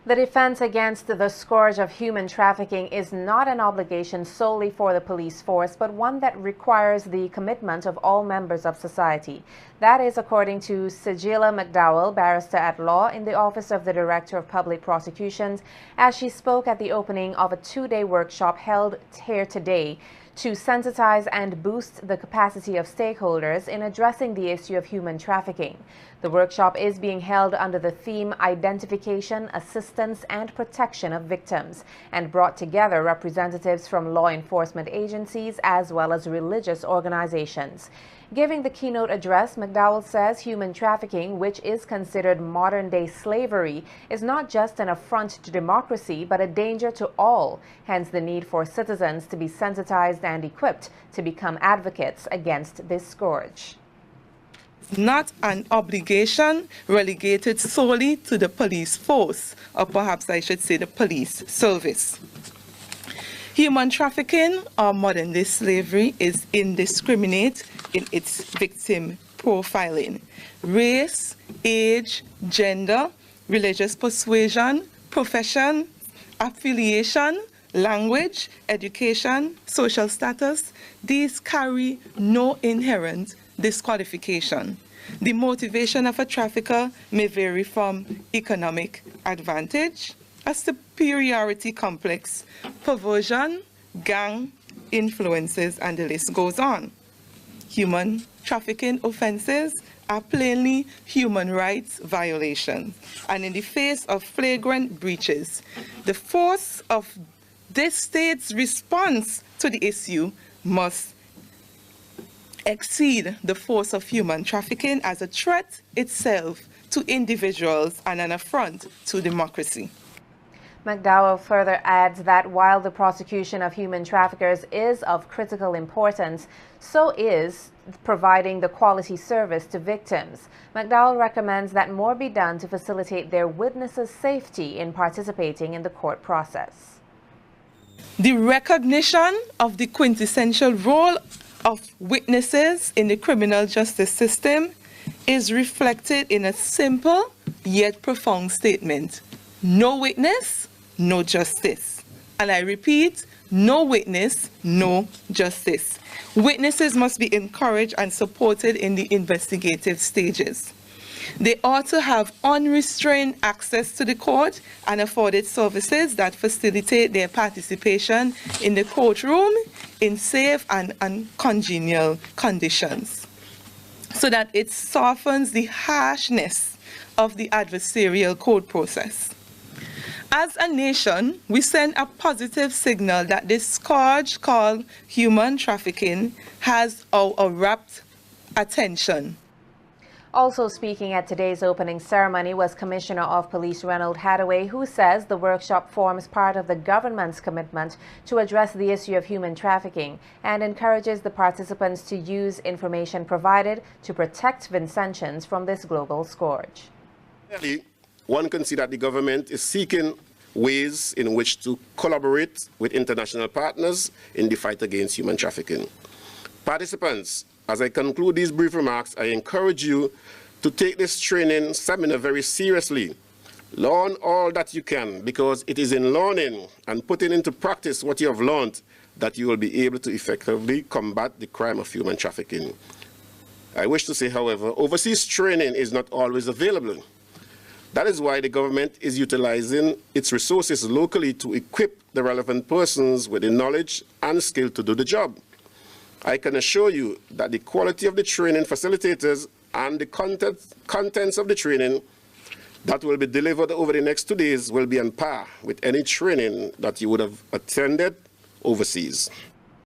The defense against the scourge of human trafficking is not an obligation solely for the police force, but one that requires the commitment of all members of society. That is according to Sajila McDowell, barrister at law in the Office of the Director of Public Prosecutions, as she spoke at the opening of a two-day workshop held here today to sensitize and boost the capacity of stakeholders in addressing the issue of human trafficking. The workshop is being held under the theme Identification, Assistance and Protection of Victims and brought together representatives from law enforcement agencies as well as religious organizations. Giving the keynote address, McDowell says human trafficking, which is considered modern-day slavery, is not just an affront to democracy, but a danger to all, hence the need for citizens to be sensitized and equipped to become advocates against this scourge. Not an obligation relegated solely to the police force, or perhaps I should say the police service. Human trafficking, or modern-day slavery, is indiscriminate in its victim profiling. Race, age, gender, religious persuasion, profession, affiliation, language, education, social status, these carry no inherent disqualification. The motivation of a trafficker may vary from economic advantage, a superiority complex, perversion, gang influences, and the list goes on. Human trafficking offenses are plainly human rights violations, and in the face of flagrant breaches, the force of this state's response to the issue must exceed the force of human trafficking as a threat itself to individuals and an affront to democracy. McDowell further adds that while the prosecution of human traffickers is of critical importance, so is providing the quality service to victims. McDowell recommends that more be done to facilitate their witnesses' safety in participating in the court process. The recognition of the quintessential role of witnesses in the criminal justice system is reflected in a simple yet profound statement: no witness, no justice. And I repeat, no witness, no justice. Witnesses must be encouraged and supported in the investigative stages. They ought to have unrestrained access to the court and afforded services that facilitate their participation in the courtroom in safe and congenial conditions, so that it softens the harshness of the adversarial court process. As a nation, we send a positive signal that this scourge called human trafficking has our rapt attention. Also speaking at today's opening ceremony was Commissioner of Police Reynold Hadaway, who says the workshop forms part of the government's commitment to address the issue of human trafficking and encourages the participants to use information provided to protect Vincentians from this global scourge. One can see that the government is seeking ways in which to collaborate with international partners in the fight against human trafficking. Participants, as I conclude these brief remarks, I encourage you to take this training seminar very seriously. Learn all that you can, because it is in learning and putting into practice what you have learned that you will be able to effectively combat the crime of human trafficking. I wish to say, however, overseas training is not always available. That is why the government is utilizing its resources locally to equip the relevant persons with the knowledge and skill to do the job. I can assure you that the quality of the training facilitators and the contents of the training that will be delivered over the next 2 days will be on par with any training that you would have attended overseas.